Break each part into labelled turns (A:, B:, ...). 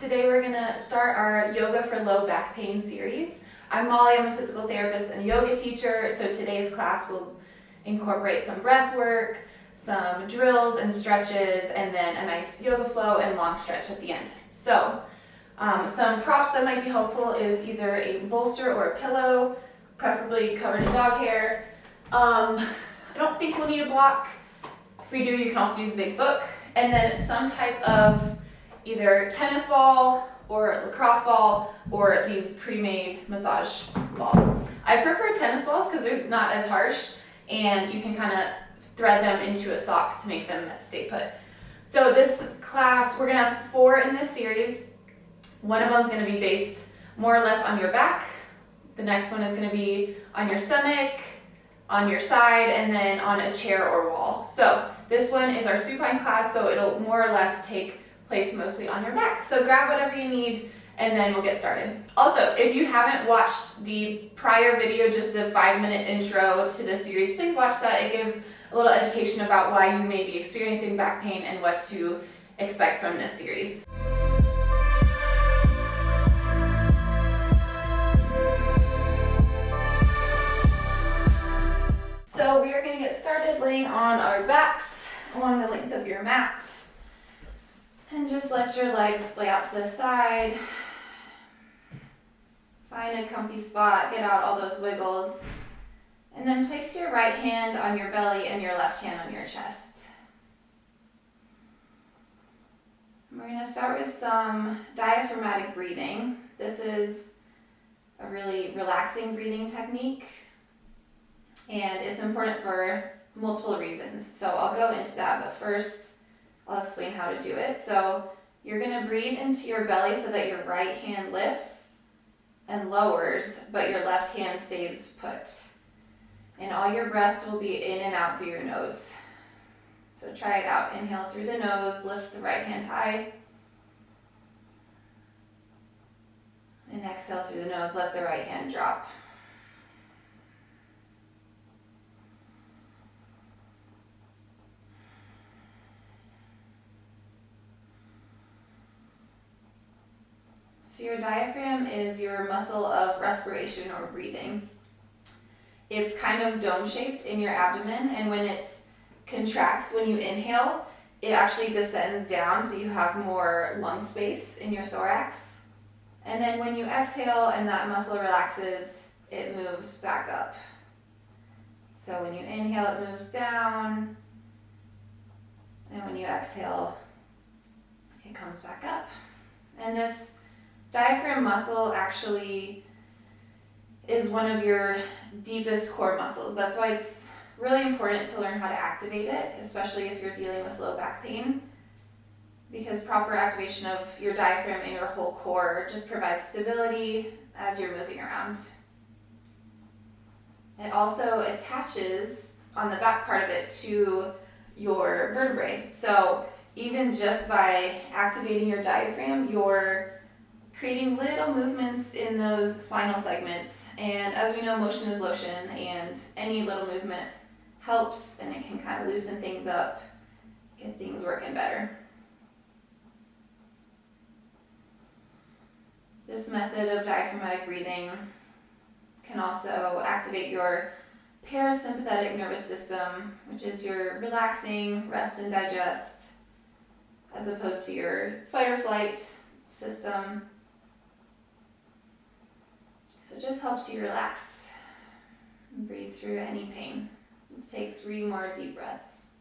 A: Today we're going to start our Yoga for Low Back Pain series. I'm Molly, I'm a physical therapist and yoga teacher, so today's class will incorporate some breath work, some drills and stretches, and then a nice yoga flow and long stretch at the end. So, some props that might be helpful is either a bolster or a pillow, preferably covered in dog hair. I don't think we'll need a block. If we do, you can also use a big book. And then some type of either tennis ball or lacrosse ball or these pre-made massage balls. I prefer tennis balls because they're not as harsh and you can kind of thread them into a sock to make them stay put. So this class, we're gonna have 4 in this series. One of them is gonna be based more or less on your back. The next one is gonna be on your stomach, on your side, and then on a chair or wall. So this one is our supine class, so it'll more or less take place mostly on your back. So grab whatever you need and then we'll get started. Also, if you haven't watched the prior video, just the 5-minute intro to this series, please watch that. It gives a little education about why you may be experiencing back pain and what to expect from this series. So we are going to get started laying on our backs along the length of your mat. And just let your legs splay out to the side. Find a comfy spot, get out all those wiggles. And then place your right hand on your belly and your left hand on your chest. We're going to start with some diaphragmatic breathing. This is a really relaxing breathing technique. And it's important for multiple reasons. So I'll go into that, but first I'll explain how to do it. So you're going to breathe into your belly so that your right hand lifts and lowers, but your left hand stays put. And all your breaths will be in and out through your nose. So try it out. Inhale through the nose, lift the right hand high. And exhale through the nose, let the right hand drop. So your diaphragm is your muscle of respiration or breathing. It's kind of dome-shaped in your abdomen, and when it contracts, when you inhale, it actually descends down so you have more lung space in your thorax. And then when you exhale and that muscle relaxes, it moves back up. So when you inhale, it moves down, and when you exhale, it comes back up. And this diaphragm muscle actually is one of your deepest core muscles. That's why it's really important to learn how to activate it, especially if you're dealing with low back pain, because proper activation of your diaphragm and your whole core just provides stability as you're moving around. It also attaches on the back part of it to your vertebrae. So even just by activating your diaphragm, you're creating little movements in those spinal segments. And as we know, motion is lotion, and any little movement helps, and it can kind of loosen things up, get things working better. This method of diaphragmatic breathing can also activate your parasympathetic nervous system, which is your relaxing, rest and digest, as opposed to your fight or flight system. So it just helps you relax and breathe through any pain. Let's take 3 more deep breaths.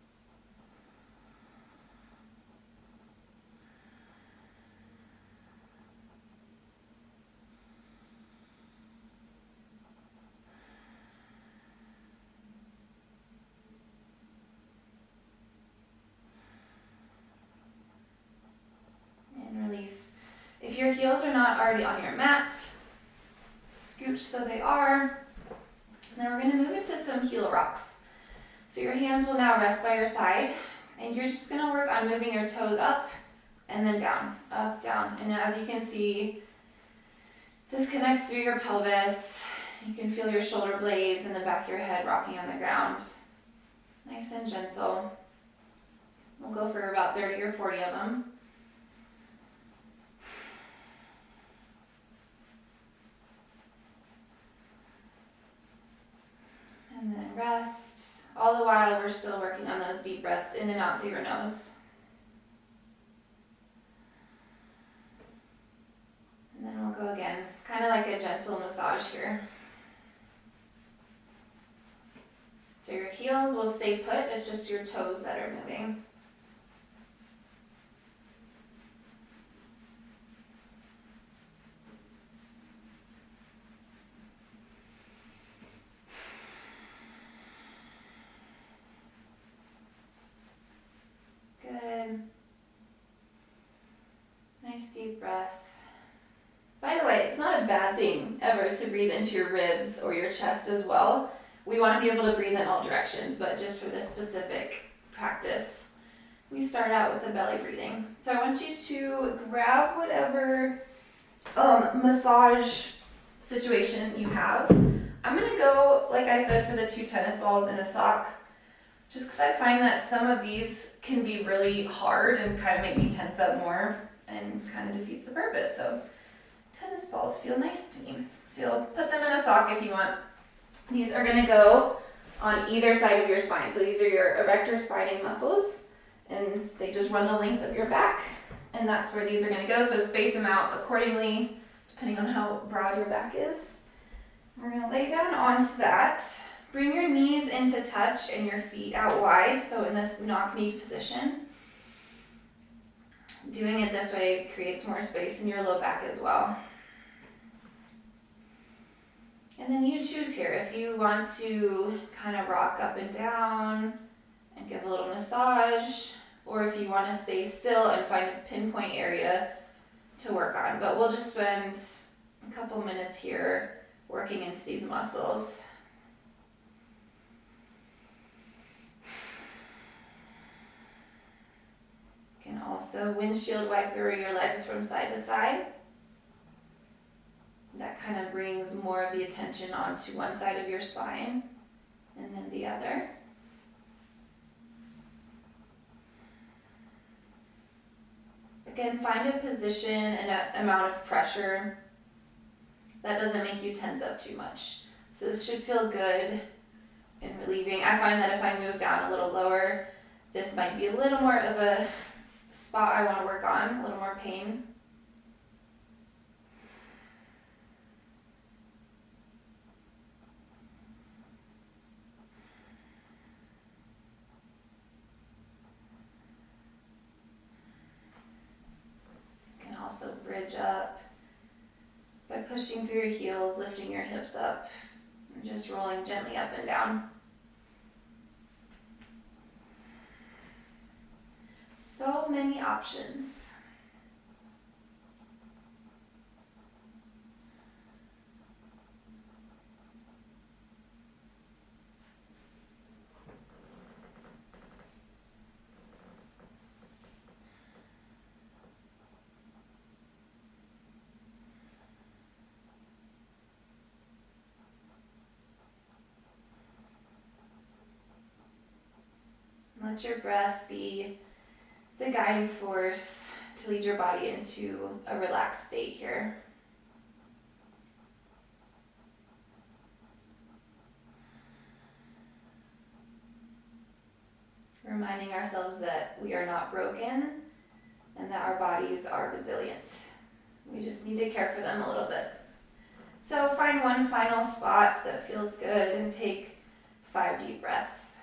A: And release. If your heels are not already on your mat, scooch so they are. And then we're going to move into some heel rocks. So your hands will now rest by your side, and you're just going to work on moving your toes up and then down, up, down. And as you can see, this connects through your pelvis. You can feel your shoulder blades and the back of your head rocking on the ground. Nice and gentle. We'll go for about 30 or 40 of them. rest. All the while we're still working on those deep breaths in and out through your nose. And then we'll go again. It's kind of like a gentle massage here. So your heels will stay put, it's just your toes that are moving. Good. Nice deep breath. By the way, it's not a bad thing ever to breathe into your ribs or your chest as well. We want to be able to breathe in all directions, but just for this specific practice, we start out with the belly breathing. So I want you to grab whatever massage situation you have. I'm going to go, like I said, for the 2 tennis balls in a sock, just because I find that some of these can be really hard and kind of make me tense up more and kind of defeats the purpose. So tennis balls feel nice to me. So you'll put them in a sock if you want. These are going to go on either side of your spine. So these are your erector spinae muscles, and they just run the length of your back. And that's where these are going to go. So space them out accordingly, depending on how broad your back is. We're going to lay down onto that. Bring your knees into touch and your feet out wide. So in this knock-knee position. Doing it this way creates more space in your low back as well. And then you choose here if you want to kind of rock up and down and give a little massage, or if you want to stay still and find a pinpoint area to work on. But we'll just spend a couple minutes here working into these muscles. You can also windshield wiper your legs from side to side. That kind of brings more of the attention onto one side of your spine and then the other. Again, find a position and an amount of pressure that doesn't make you tense up too much. So this should feel good and relieving. I find that if I move down a little lower, this might be a little more of a spot I want to work on, a little more pain. Also bridge up by pushing through your heels, lifting your hips up, and just rolling gently up and down. So many options. Let your breath be the guiding force to lead your body into a relaxed state here. Reminding ourselves that we are not broken and that our bodies are resilient. We just need to care for them a little bit. So find one final spot that feels good and take 5 deep breaths.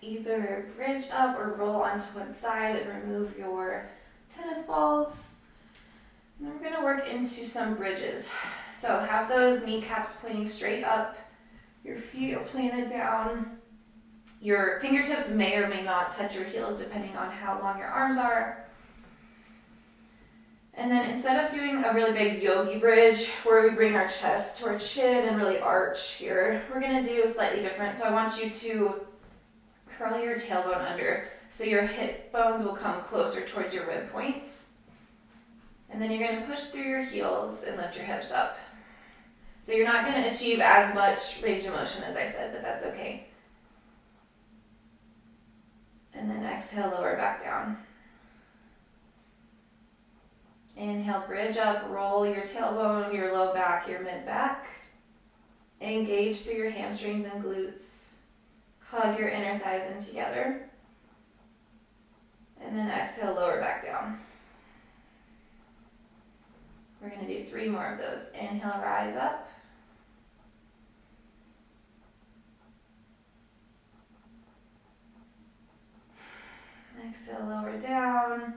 A: Either bridge up or roll onto one side and remove your tennis balls. And then we're going to work into some bridges. So have those kneecaps pointing straight up. Your feet are planted down. Your fingertips may or may not touch your heels depending on how long your arms are. And And then instead of doing a really big yogi bridge where we bring our chest to our chin and really arch here, we're gonna do slightly different. So I want you to curl your tailbone under so your hip bones will come closer towards your rib points. And then you're gonna push through your heels and lift your hips up. So you're not gonna achieve as much range of motion as I said, but that's okay. And then exhale, lower back down. Inhale, bridge up, roll your tailbone, your low back, your mid back. Engage through your hamstrings and glutes. Hug your inner thighs in together. And then exhale, lower back down. We're going to do 3 more of those. Inhale, rise up. Exhale, lower down.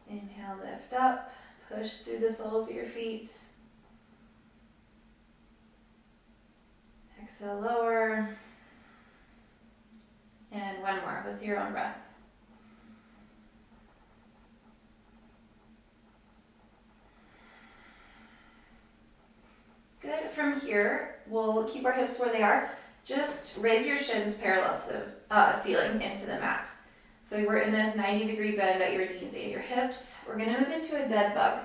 A: Inhale, lift up. Push through the soles of your feet. Exhale, lower. And 1 more with your own breath. Good. From here, we'll keep our hips where they are. Just raise your shins parallel to the ceiling into the mat. So we're in this 90-degree bend at your knees and your hips. We're going to move into a dead bug.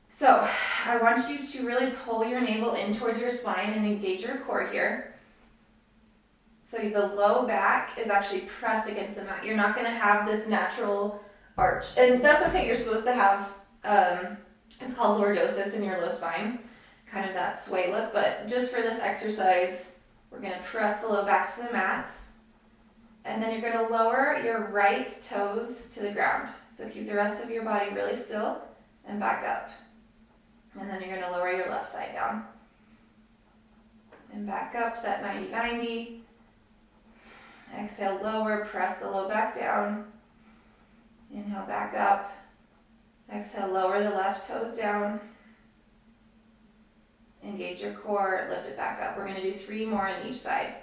A: So I want you to really pull your navel in towards your spine and engage your core here. So the low back is actually pressed against the mat. You're not going to have this natural arch. And that's okay. You're supposed to have, it's called lordosis in your low spine, kind of that sway look. But just for this exercise, we're going to press the low back to the mat. And then you're going to lower your right toes to the ground. So keep the rest of your body really still and back up. And then you're going to lower your left side down. And back up to that 90-90. Exhale, lower, press the low back down. Inhale, back up. Exhale, lower the left toes down. Engage your core, lift it back up. We're going to do 3 more on each side.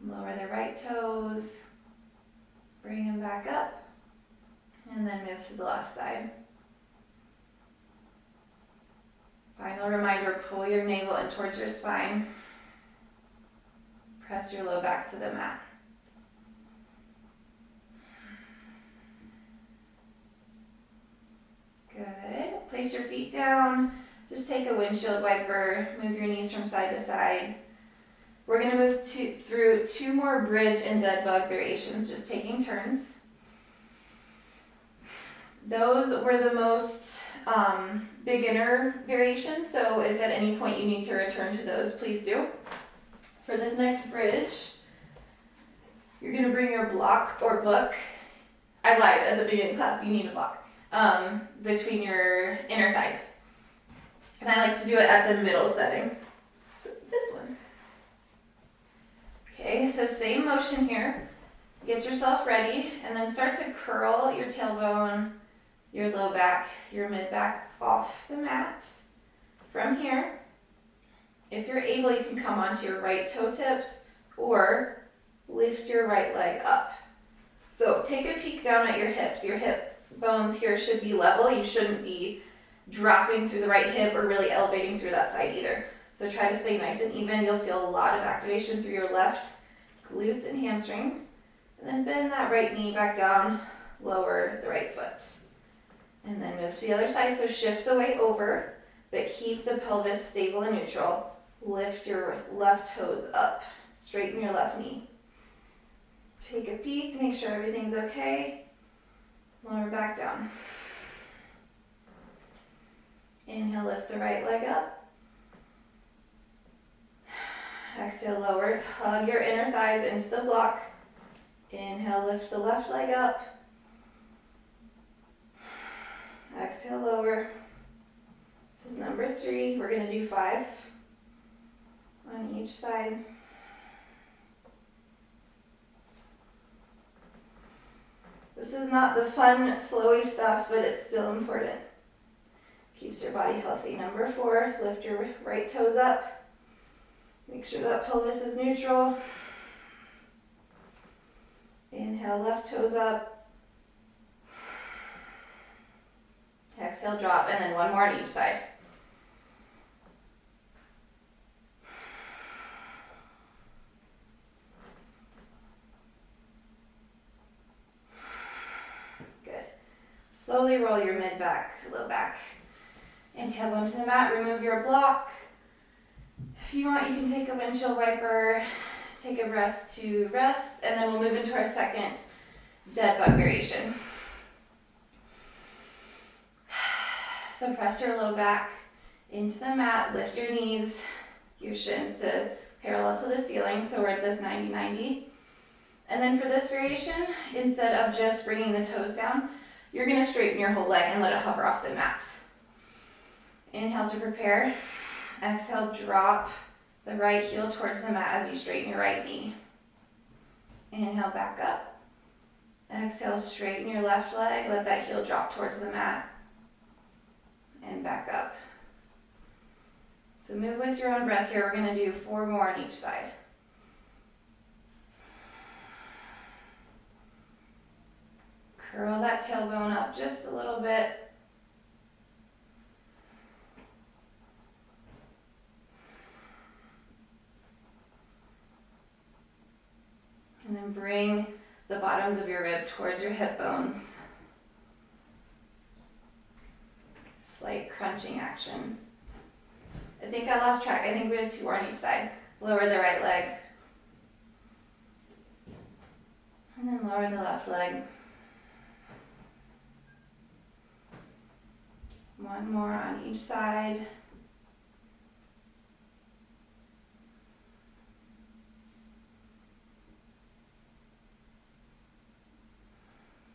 A: Lower the right toes, bring them back up, and then move to the left side. Final reminder, pull your navel in towards your spine. Press your low back to the mat. Good. Place your feet down. Just take a windshield wiper, move your knees from side to side. We're going to move through 2 more bridge and dead bug variations, just taking turns. Those were the most beginner variations, so if at any point you need to return to those, please do. For this next bridge, you're going to bring your block or book. I lied at the beginning of class, you need a block, between your inner thighs. And I like to do it at the middle setting. So this one. Okay, so same motion here. Get yourself ready and then start to curl your tailbone, your low back, your mid back off the mat. From here, if you're able, you can come onto your right toe tips or lift your right leg up. So take a peek down at your hips. Your hip bones here should be level. You shouldn't be dropping through the right hip or really elevating through that side either. So try to stay nice and even. You'll feel a lot of activation through your left glutes and hamstrings. And then bend that right knee back down, lower the right foot. And then move to the other side. So shift the weight over, but keep the pelvis stable and neutral. Lift your left toes up. Straighten your left knee. Take a peek, make sure everything's okay. Lower back down. Inhale, lift the right leg up. Exhale, lower. Hug your inner thighs into the block. Inhale, lift the left leg up. Exhale, lower. This is number 3. We're going to do 5 on each side. This is not the fun, flowy stuff, but it's still important. Keeps your body healthy. Number 4, lift your right toes up. Make sure that pelvis is neutral. Inhale, left toes up. Exhale, drop, and then one more on each side. Good. Slowly roll your mid back, low back. And tailbone to the mat, remove your block. If you want, you can take a windshield wiper, take a breath to rest, and then we'll move into our second dead bug variation. So press your low back into the mat, lift your knees, your shins to parallel to the ceiling, so we're at this 90-90. And then for this variation, instead of just bringing the toes down, you're gonna straighten your whole leg and let it hover off the mat. Inhale to prepare. Exhale, drop the right heel towards the mat as you straighten your right knee. Inhale, back up. Exhale, straighten your left leg. Let that heel drop towards the mat. And back up. So move with your own breath here. We're going to do 4 more on each side. Curl that tailbone up just a little bit. And then bring the bottoms of your rib towards your hip bones. Slight crunching action. I think I lost track. I think we have 2 more on each side. Lower the right leg. And then lower the left leg. 1 more on each side.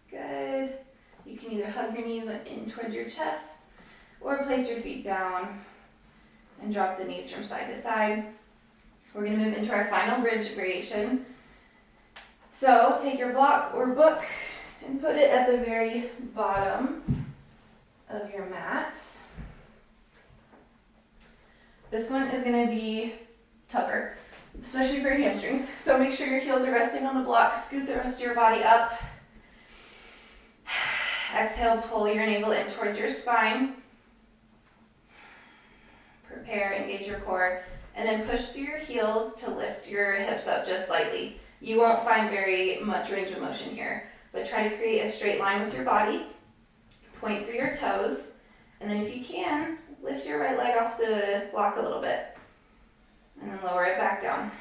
A: Good. You can either hug your knees in towards your chest or place your feet down and drop the knees from side to side. We're going to move into our final bridge variation. So take your block or book and put it at the very bottom of your mat. This one is going to be tougher, especially for your hamstrings. So make sure your heels are resting on the block. Scoot the rest of your body up. Exhale, pull your navel in towards your spine. Prepare, engage your core, and then push through your heels to lift your hips up just slightly. You won't find very much range of motion here, but try to create a straight line with your body. Point through your toes, and then if you can, lift your right leg off the block a little bit, and then lower it back down.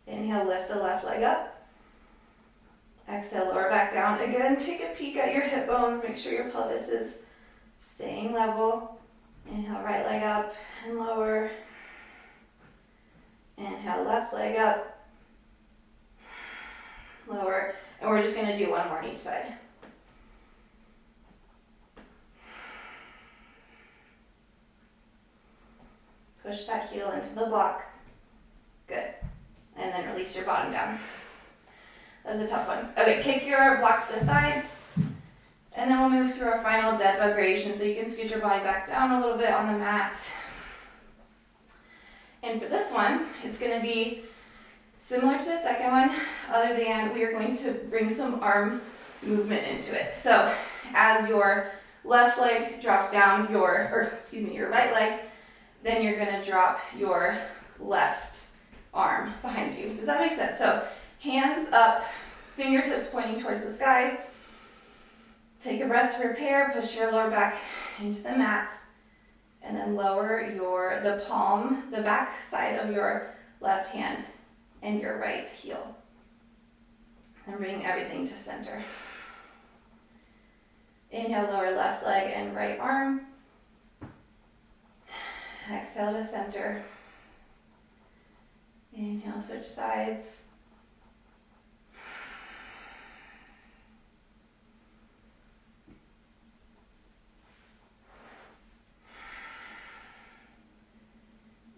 A: Inhale, lift the left leg up. Exhale, lower back down. Again, take a peek at your hip bones. Make sure your pelvis is staying level. Inhale, right leg up and lower. Inhale, left leg up, lower. And we're just going to do 1 more on each side. Push that heel into the block. Good. And then release your bottom down. That was a tough one. Okay, kick your block to the side. And then we'll move through our final dead bug variation. So you can scoot your body back down a little bit on the mat. And for this one, it's going to be similar to the second one, other than we are going to bring some arm movement into it. So as your left leg drops down your right leg, then you're going to drop your left arm behind you. Does that make sense? So hands up, fingertips pointing towards the sky. Take a breath to prepare, push your lower back into the mat, and then lower the palm, the back side of your left hand and your right heel. And bring everything to center. Inhale, lower left leg and right arm. Exhale to center. Inhale, switch sides.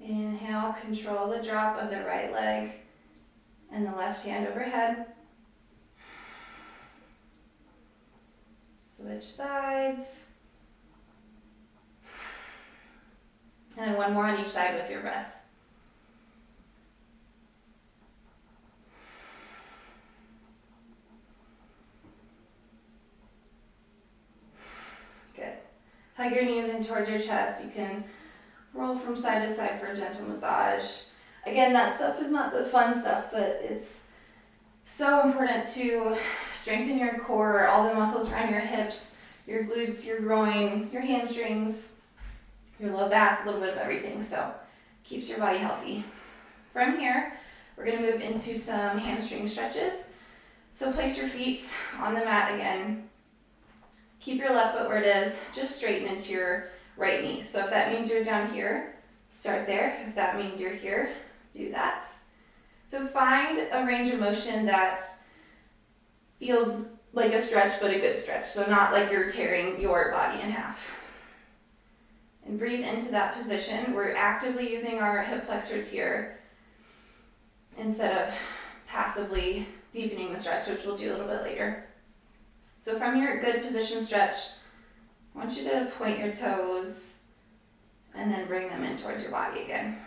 A: Inhale, control the drop of the right leg and the left hand overhead. Switch sides. And then one more on each side with your breath. Good. Hug your knees in towards your chest. You can roll from side to side for a gentle massage. Again, that stuff is not the fun stuff, but it's so important to strengthen your core, all the muscles around your hips, your glutes, your groin, your hamstrings, your low back, a little bit of everything. So keeps your body healthy. From here, we're going to move into some hamstring stretches. So place your feet on the mat again. Keep your left foot where it is. Just straighten into your right knee. So if that means you're down here, start there. If that means you're here, do that. So find a range of motion that feels like a stretch, but a good stretch. So not like you're tearing your body in half. And breathe into that position. We're actively using our hip flexors here instead of passively deepening the stretch, which we'll do a little bit later. So from your good position stretch, I want you to point your toes and then bring them in towards your body again.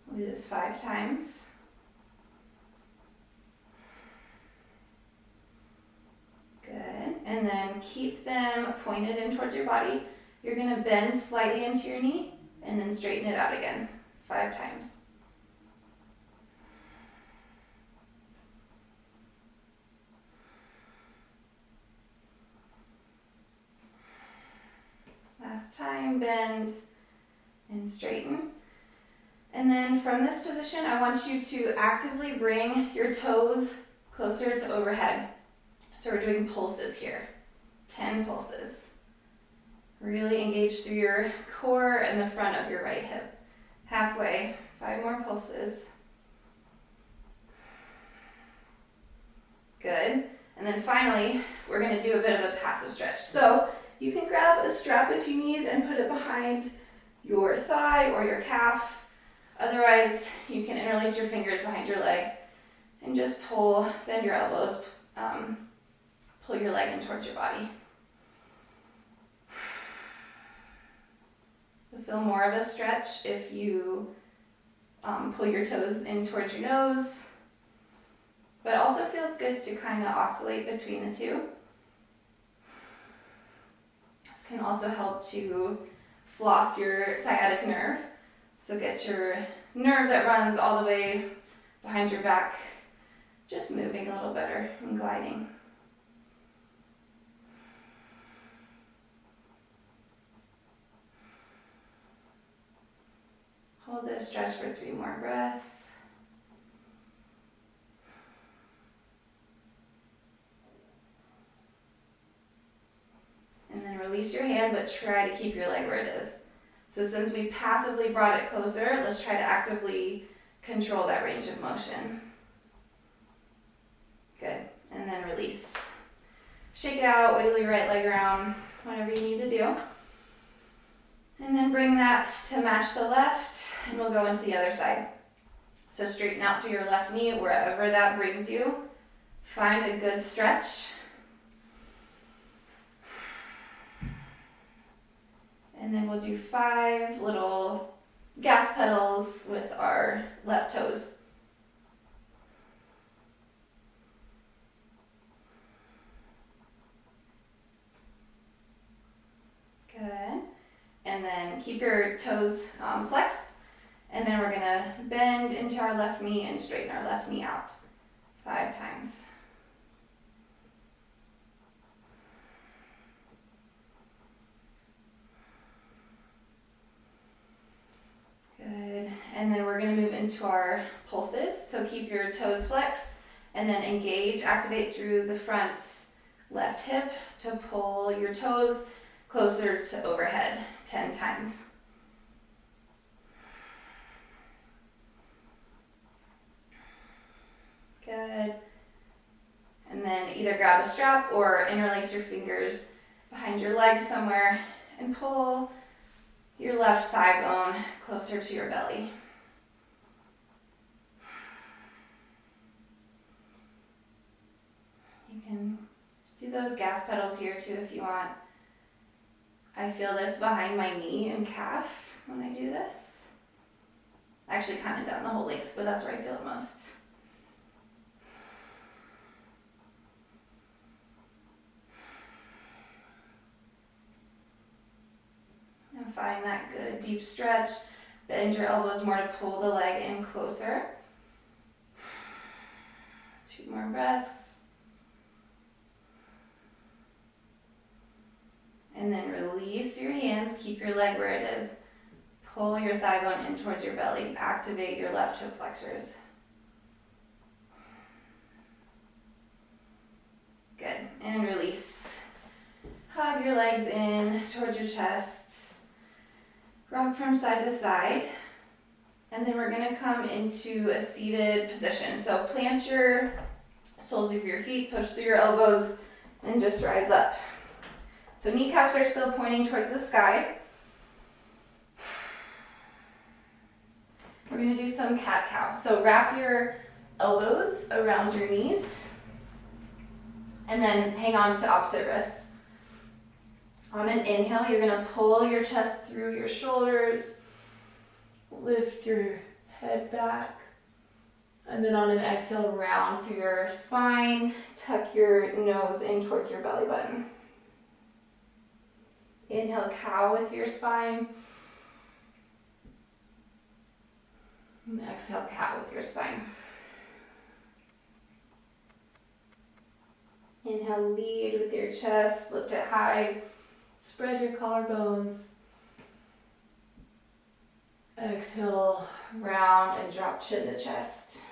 A: We'll do this 5 times. Good. And then keep them pointed in towards your body. You're going to bend slightly into your knee and then straighten it out again. 5 times. Last time, bend and straighten. And then from this position, I want you to actively bring your toes closer to overhead. So we're doing pulses here, 10 pulses. Really engage through your core and the front of your right hip. Halfway, 5 more pulses. Good. And then finally, we're going to do a bit of a passive stretch. So you can grab a strap if you need and put it behind your thigh or your calf. Otherwise, you can interlace your fingers behind your leg and just bend your elbows, pull your leg in towards your body. You'll feel more of a stretch if you pull your toes in towards your nose, but it also feels good to kind of oscillate between the two. This can also help to floss your sciatic nerve. So get your nerve that runs all the way behind your back just moving a little better and gliding. Hold this stretch for 3 more breaths. And then release your hand, but try to keep your leg where it is. So since we passively brought it closer, let's try to actively control that range of motion. Good. And then release. Shake it out, wiggle your right leg around, whatever you need to do. And then bring that to match the left, and we'll go into the other side. So straighten out through your left knee, wherever that brings you. Find a good stretch. And then we'll do 5 little gas pedals with our left toes. Good. And then keep your toes flexed. And then we're gonna bend into our left knee and straighten our left knee out 5 times. Good. And then we're going to move into our pulses. So keep your toes flexed and then engage, activate through the front left hip to pull your toes closer to overhead 10 times. Good. And then either grab a strap or interlace your fingers behind your legs somewhere and pull your left thigh bone closer to your belly. those gas pedals here too if you want. I feel this behind my knee and calf when I do this. Actually kind of down the whole length, but that's where I feel it most. And find that good deep stretch. Bend your elbows more to pull the leg in closer. 2 more breaths. And then release your hands. Keep your leg where it is. Pull your thigh bone in towards your belly. Activate your left hip flexors. Good. And release. Hug your legs in towards your chest. Rock from side to side. And then we're going to come into a seated position. So plant your soles of your feet, push through your elbows, and just rise up. So kneecaps are still pointing towards the sky. We're going to do some cat-cow. So wrap your elbows around your knees, and then hang on to opposite wrists. On an inhale, you're going to pull your chest through your shoulders, lift your head back, and then on an exhale, round through your spine, tuck your nose in towards your belly button. Inhale, cow with your spine. And exhale, cat with your spine. Inhale, lead with your chest, lift it high. Spread your collarbones. Exhale, round and drop chin to chest.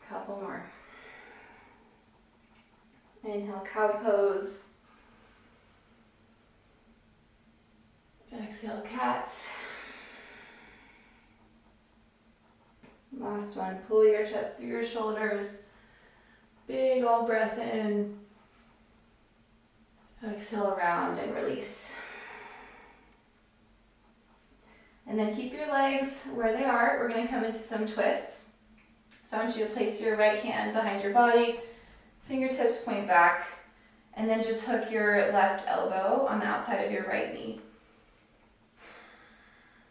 A: Couple more. Inhale, cow pose. Exhale, cat. Last one, pull your chest through your shoulders. Big old breath in. Exhale, round and release. And then keep your legs where they are. We're going to come into some twists. So I want you to place your right hand behind your body. Fingertips point back, and then just hook your left elbow on the outside of your right knee.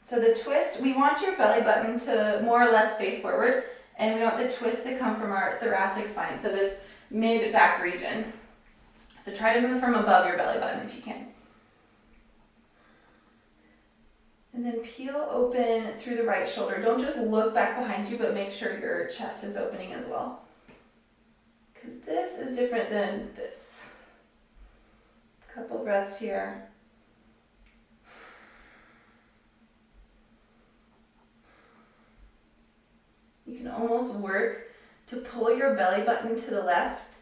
A: So the twist, we want your belly button to more or less face forward, and we want the twist to come from our thoracic spine, so this mid-back region. So try to move from above your belly button if you can. And then peel open through the right shoulder. Don't just look back behind you, but make sure your chest is opening as well. Because this is different than this. Couple breaths here. You can almost work to pull your belly button to the left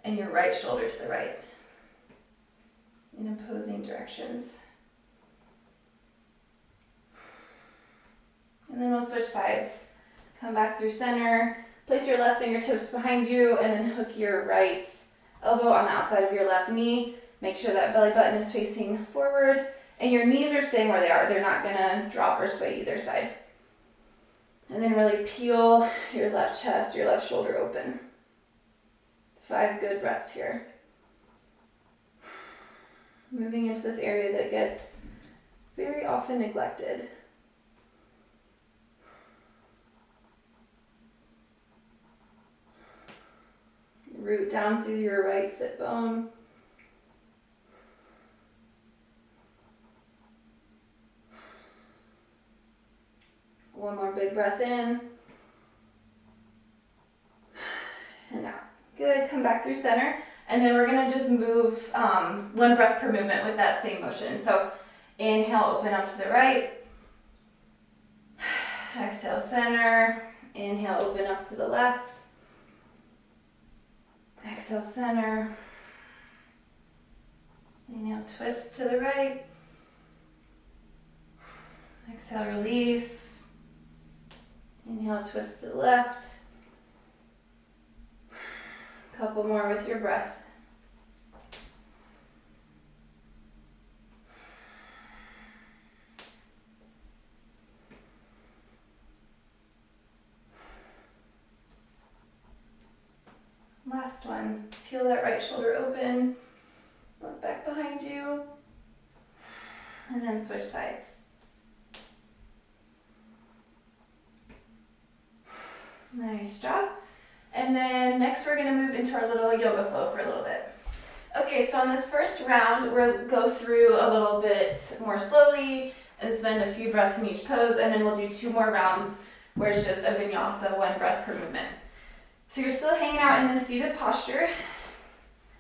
A: and your right shoulder to the right in opposing directions. And then we'll switch sides. Come back through center. Place your left fingertips behind you and then hook your right elbow on the outside of your left knee. Make sure that belly button is facing forward and your knees are staying where they are. They're not going to drop or sway either side. And then really peel your left chest, your left shoulder open. 5 good breaths here. Moving into this area that gets very often neglected. Root down through your right sit bone. One more big breath in. And out. Good, come back through center. And then we're gonna just move 1 breath per movement with that same motion. So inhale, open up to the right. Exhale, center. Inhale, open up to the left. Exhale, center. Inhale, twist to the right. Exhale, release. Inhale, twist to the left. Couple more with your breath. Last one. Peel that right shoulder open. Look back behind you. And then switch sides. Nice job. And then next we're going to move into our little yoga flow for a little bit. Okay, so on this first round, we'll go through a little bit more slowly and spend a few breaths in each pose, and then we'll do 2 more rounds where it's just a vinyasa, 1 breath per movement. So you're still hanging out in this seated posture.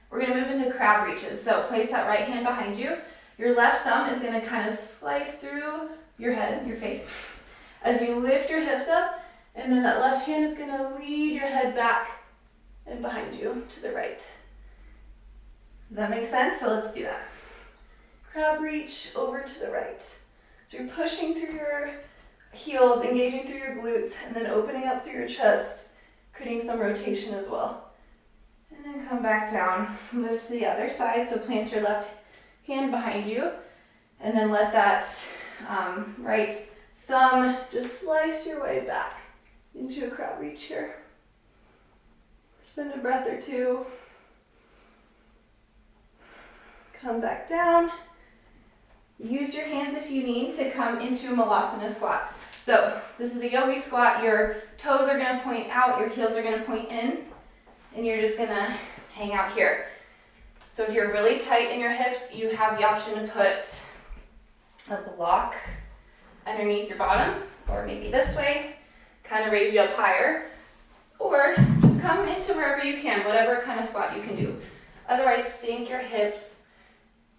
A: We're going to move into crab reaches. So place that right hand behind you. Your left thumb is going to kind of slice through your head, your face, as you lift your hips up, and then that left hand is going to lead your head back and behind you to the right. Does that make sense? So let's do that. Crab reach over to the right. So you're pushing through your heels, engaging through your glutes, and then opening up through your chest, creating some rotation as well. And then come back down, move to the other side. So plant your left hand behind you, and then let that right thumb just slice your way back into a crab reach here. Spend a breath or 2. Come back down. Use your hands if you need to come into a Malasana squat. So this is a Yogi Squat. Your toes are going to point out, your heels are going to point in, and you're just going to hang out here. So if you're really tight in your hips, you have the option to put a block underneath your bottom, or maybe this way, kind of raise you up higher, or just come into wherever you can, whatever kind of squat you can do. Otherwise, sink your hips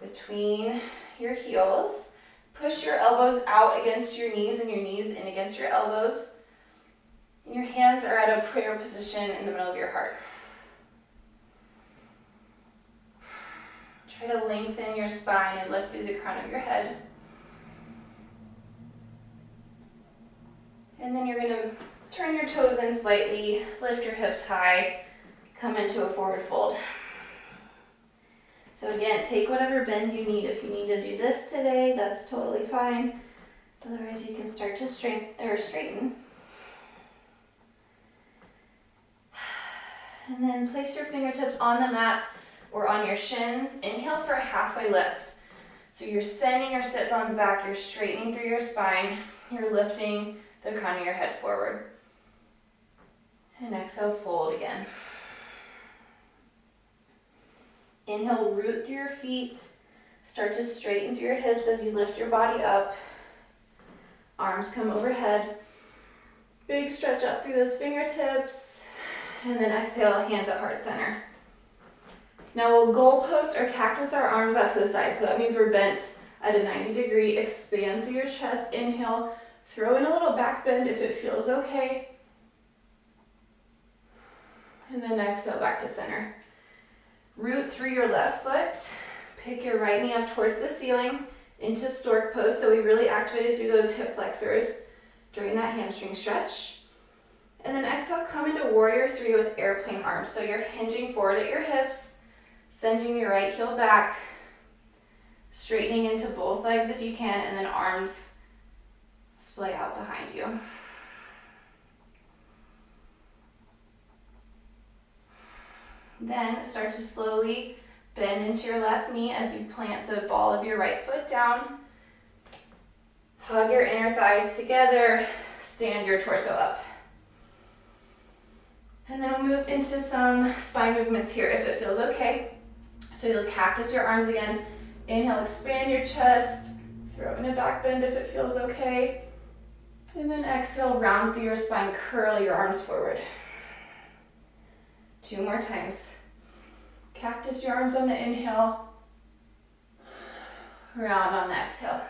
A: between your heels. Push your elbows out against your knees and your knees in against your elbows. And your hands are at a prayer position in the middle of your heart. Try to lengthen your spine and lift through the crown of your head. And then you're going to turn your toes in slightly, lift your hips high, come into a forward fold. So again, take whatever bend you need. If you need to do this today, that's totally fine. Otherwise, you can start to straighten. And then place your fingertips on the mat or on your shins. Inhale for a halfway lift. So you're sending your sit bones back, you're straightening through your spine, you're lifting the crown of your head forward. And exhale, fold again. Inhale, root through your feet. Start to straighten through your hips as you lift your body up. Arms come overhead. Big stretch up through those fingertips. And then exhale, hands at heart center. Now we'll goal post or cactus our arms out to the side. So that means we're bent at a 90 degree. Expand through your chest. Inhale, throw in a little back bend if it feels okay. And then exhale, back to center. Root through your left foot. Pick your right knee up towards the ceiling into Stork Post. So we really activated through those hip flexors during that hamstring stretch. And then exhale, come into Warrior 3 with airplane arms. So you're hinging forward at your hips, sending your right heel back, straightening into both legs if you can, and then arms splay out behind you. Then start to slowly bend into your left knee as you plant the ball of your right foot down. Hug your inner thighs together, stand your torso up. And then we'll move into some spine movements here if it feels okay. So you'll cactus your arms again. Inhale, expand your chest. Throw in a back bend if it feels okay. And then exhale, round through your spine, curl your arms forward. 2 more times. Cactus your arms on the inhale. Round on the exhale.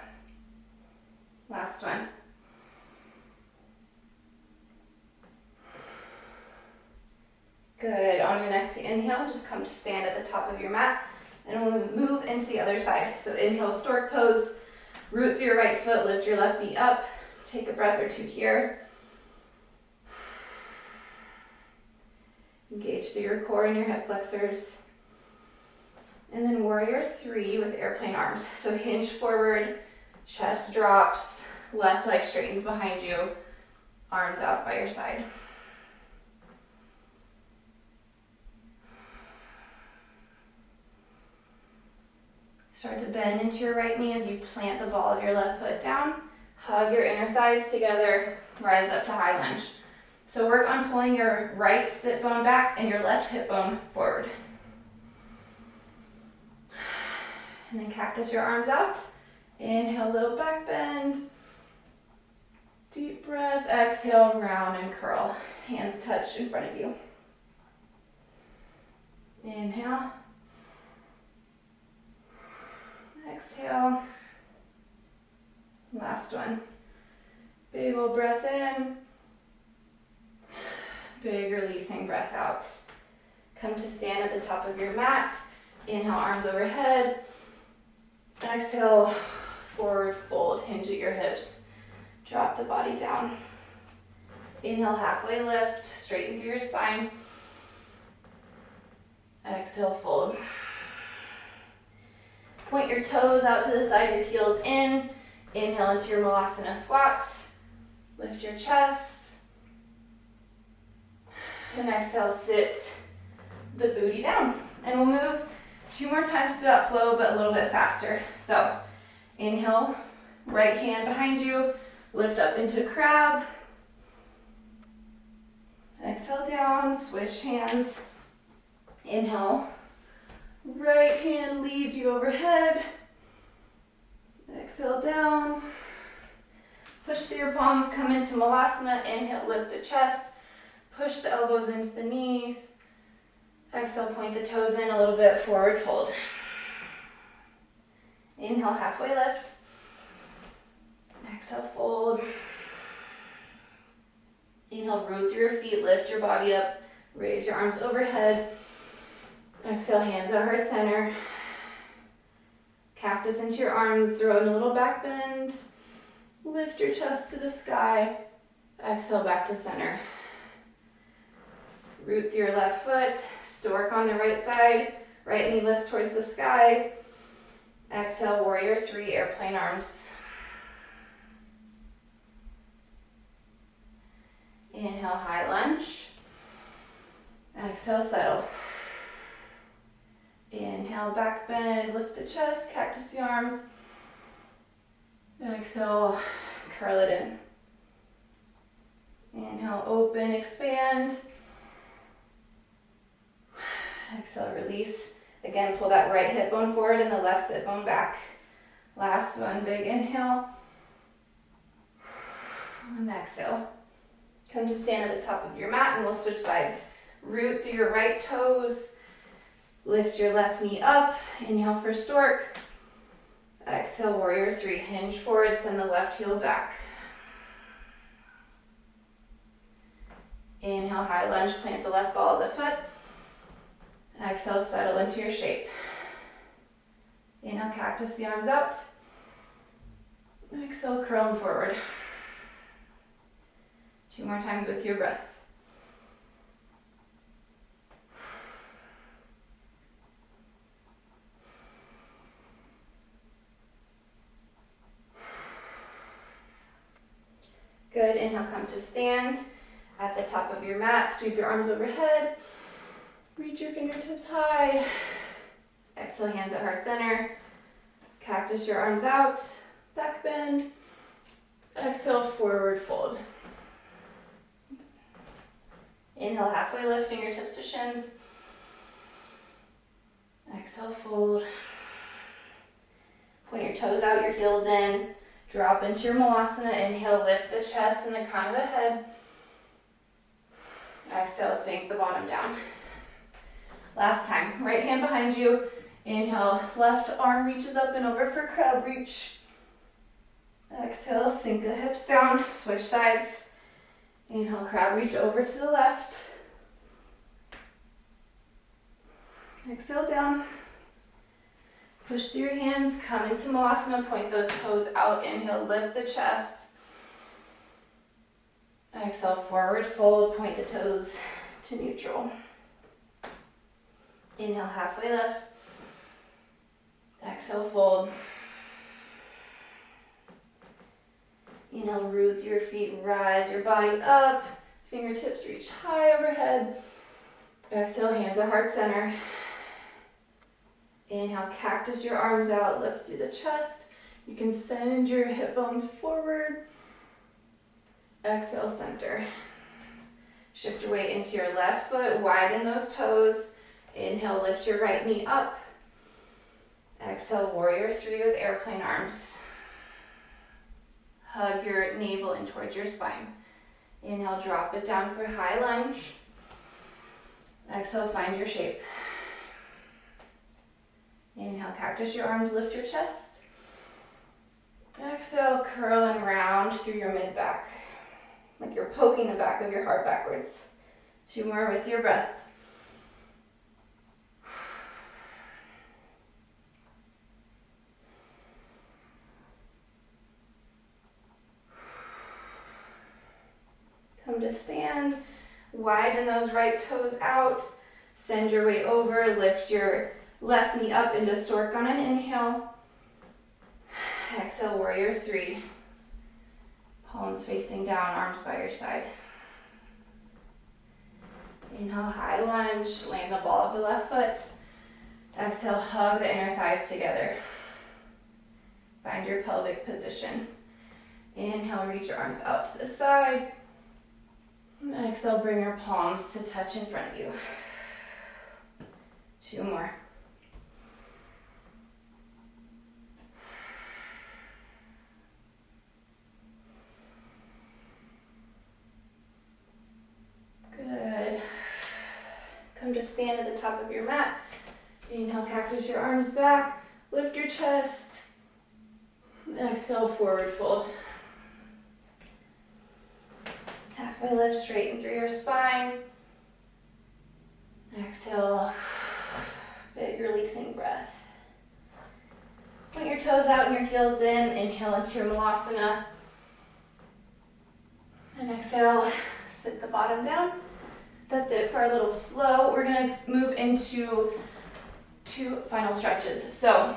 A: Last one. Good. On your next inhale, just come to stand at the top of your mat, and we'll move into the other side. So inhale, Stork Pose. Root through your right foot, lift your left knee up. Take a breath or 2 here. Engage through your core and your hip flexors. And then warrior 3 with airplane arms. So hinge forward, chest drops, left leg straightens behind you, arms out by your side. Start to bend into your right knee as you plant the ball of your left foot down. Hug your inner thighs together, rise up to high lunge. So work on pulling your right sit bone back and your left hip bone forward. And then cactus your arms out. Inhale, little back bend. Deep breath. Exhale, round and curl. Hands touch in front of you. Inhale. Exhale. Last one. Big old breath in. Big releasing breath out. Come to stand at the top of your mat. Inhale, arms overhead. Exhale, forward fold. Hinge at your hips. Drop the body down. Inhale, halfway lift. Straighten through your spine. Exhale, fold. Point your toes out to the side, your heels in. Inhale into your Malasana squat. Lift your chest. And exhale, sit the booty down. And we'll move 2 more times through that flow, but a little bit faster. So inhale, right hand behind you. Lift up into crab. Exhale down, switch hands. Inhale. Right hand leads you overhead. Exhale down. Push through your palms, come into Malasana. Inhale, lift the chest. Push the elbows into the knees. Exhale, point the toes in a little bit, forward fold. Inhale, halfway lift. Exhale, fold. Inhale, root through your feet, lift your body up. Raise your arms overhead. Exhale, hands at heart center. Cactus into your arms, throw in a little back bend. Lift your chest to the sky. Exhale, back to center. Root through your left foot. Stork on the right side. Right knee lifts towards the sky. Exhale, warrior 3, airplane arms. Inhale, high lunge. Exhale, settle. Inhale, back bend, lift the chest, cactus the arms. Exhale, curl it in. Inhale, open, expand. Exhale, release. Again, pull that right hip bone forward and the left sit bone back. Last one, big inhale. And exhale. Come to stand at the top of your mat and we'll switch sides. Root through your right toes. Lift your left knee up. Inhale for stork. Exhale, warrior 3. Hinge forward, send the left heel back. Inhale, high lunge, plant the left ball of the foot. Exhale, settle into your shape. Inhale, cactus the arms out. Exhale, curl them forward. 2 more times with your breath. Good, inhale, come to stand at the top of your mat. Sweep your arms overhead. Reach your fingertips high. Exhale, hands at heart center. Cactus your arms out. Back bend. Exhale, forward fold. Inhale, halfway lift, fingertips to shins. Exhale, fold. Point your toes out, your heels in. Drop into your Malasana. Inhale, lift the chest and the crown of the head. Exhale, sink the bottom down. Last time, right hand behind you. Inhale, left arm reaches up and over for crab reach. Exhale, sink the hips down, switch sides. Inhale, crab reach over to the left. Exhale down. Push through your hands, come into Malasana, point those toes out. Inhale, lift the chest. Exhale, forward fold, point the toes to neutral. Inhale, halfway lift. Exhale, fold. Inhale, root through your feet, rise your body up. Fingertips reach high overhead. Exhale, hands at heart center. Inhale, cactus your arms out, lift through the chest. You can send your hip bones forward. Exhale, center. Shift your weight into your left foot, widen those toes. Inhale, lift your right knee up. Exhale, warrior three with airplane arms. Hug your navel in towards your spine. Inhale, drop it down for high lunge. Exhale, find your shape. Inhale, cactus your arms, lift your chest. Exhale, curl and round through your mid-back, like you're poking the back of your heart backwards. 2 more with your breath. Come to stand, widen those right toes out, send your weight over, lift your left knee up into stork on an inhale. Exhale, warrior three. Palms facing down, arms by your side. Inhale, high lunge, land the ball of the left foot. Exhale, hug the inner thighs together. Find your pelvic position. Inhale, reach your arms out to the side. Exhale, bring your palms to touch in front of you. 2 more. Good. Come to stand at the top of your mat. Inhale, cactus your arms back. Lift your chest. Exhale, forward fold. Halfway lift, straighten through your spine. Exhale, big releasing breath. Point your toes out and your heels in. Inhale into your malasana. And exhale, sit the bottom down. That's it for our little flow. We're gonna move into 2 final stretches. So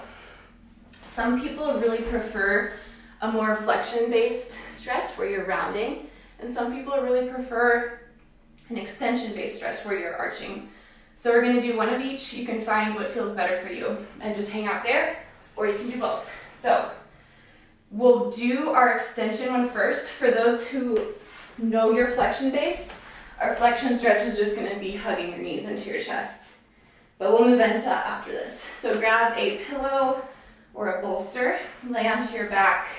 A: some people really prefer a more flexion-based stretch where you're rounding, and some people really prefer an extension-based stretch where you're arching. So we're gonna do one of each. You can find what feels better for you and just hang out there, or you can do both. So we'll do our extension one first. For those who know your flexion-based, our flexion stretch is just gonna be hugging your knees into your chest. But we'll move into that after this. So grab a pillow or a bolster, lay onto your back,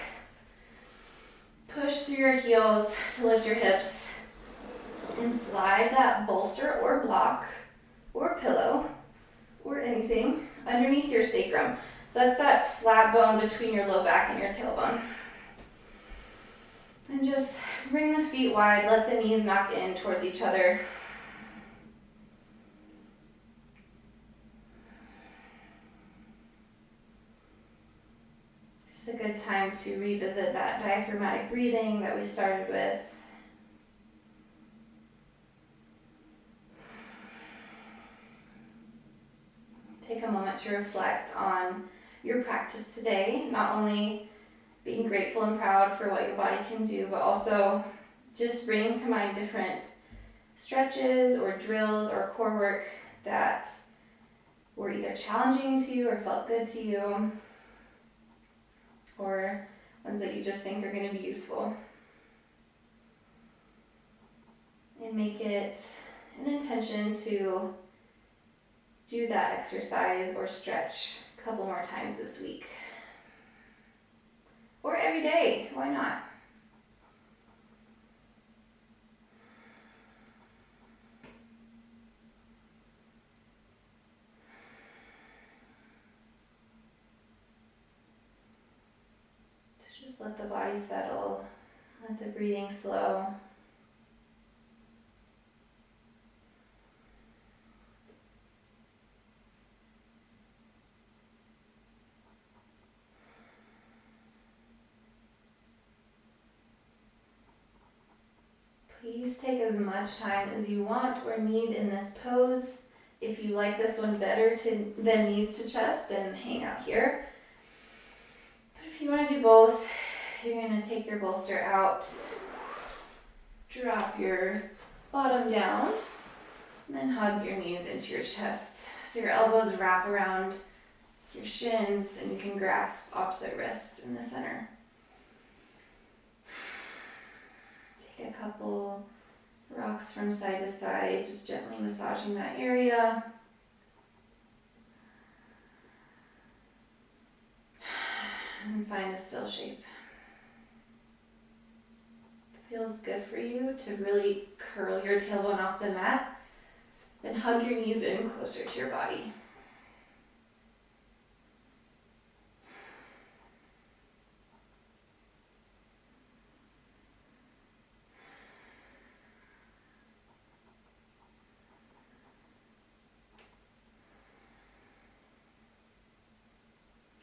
A: push through your heels to lift your hips, and slide that bolster or block or pillow or anything underneath your sacrum. So that's that flat bone between your low back and your tailbone. And just bring the feet wide, let the knees knock in towards each other. This is a good time to revisit that diaphragmatic breathing that we started with. Take a moment to reflect on your practice today, not only being grateful and proud for what your body can do, but also just bringing to mind different stretches or drills or core work that were either challenging to you or felt good to you, or ones that you just think are going to be useful. And make it an intention to do that exercise or stretch a couple more times this week. Or every day, why not? So just let the body settle, let the breathing slow. Please take as much time as you want or need in this pose If you like this one better than knees to chest, then hang out here. But if you want to do both, you're going to take your bolster out, drop your bottom down, and then hug your knees into your chest. So your elbows wrap around your shins and you can grasp opposite wrists in the center. Take a couple rocks from side to side, just gently massaging that area. And find a still shape. Feels good for you to really curl your tailbone off the mat, then hug your knees in closer to your body.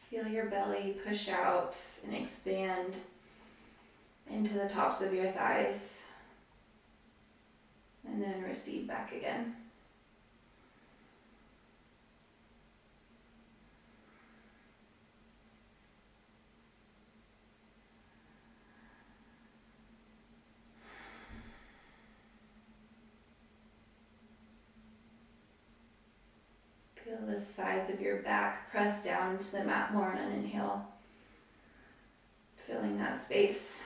A: Feel your belly push out and expand into the tops of your thighs, and then recede back again. Feel the sides of your back press down into the mat more on an inhale, filling that space.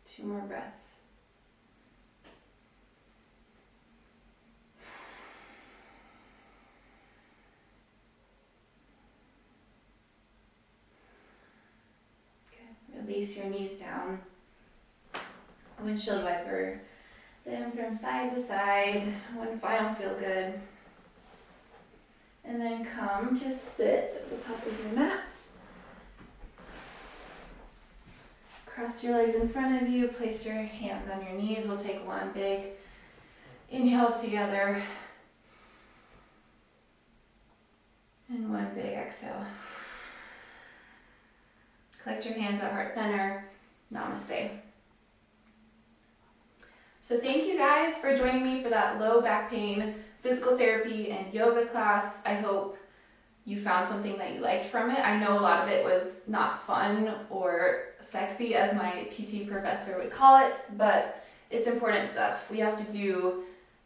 A: Two more breaths. Okay. Release your knees down. Windshield wiper them from side to side. One final feel good. And then come to sit at the top of your mat. Cross your legs in front of you, place your hands on your knees. We'll take one big inhale together and one big exhale. Collect your hands at heart center. Namaste. So thank you guys for joining me for that low back pain physical therapy and yoga class. I hope you found something that you liked from it. I know a lot of it was not fun or sexy, as my PT professor would call it, but it's important stuff. We have to do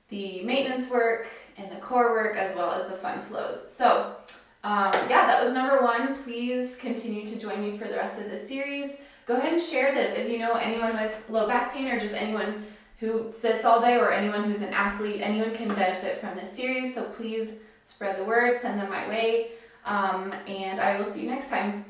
A: the maintenance work and the core work as well as the fun flows. So yeah, that was number one. Please continue to join me for the rest of this series. Go ahead and share this if you know anyone with low back pain or just anyone who sits all day or anyone who's an athlete. Anyone can benefit from this series, so please spread the word, send them my way, and I will see you next time.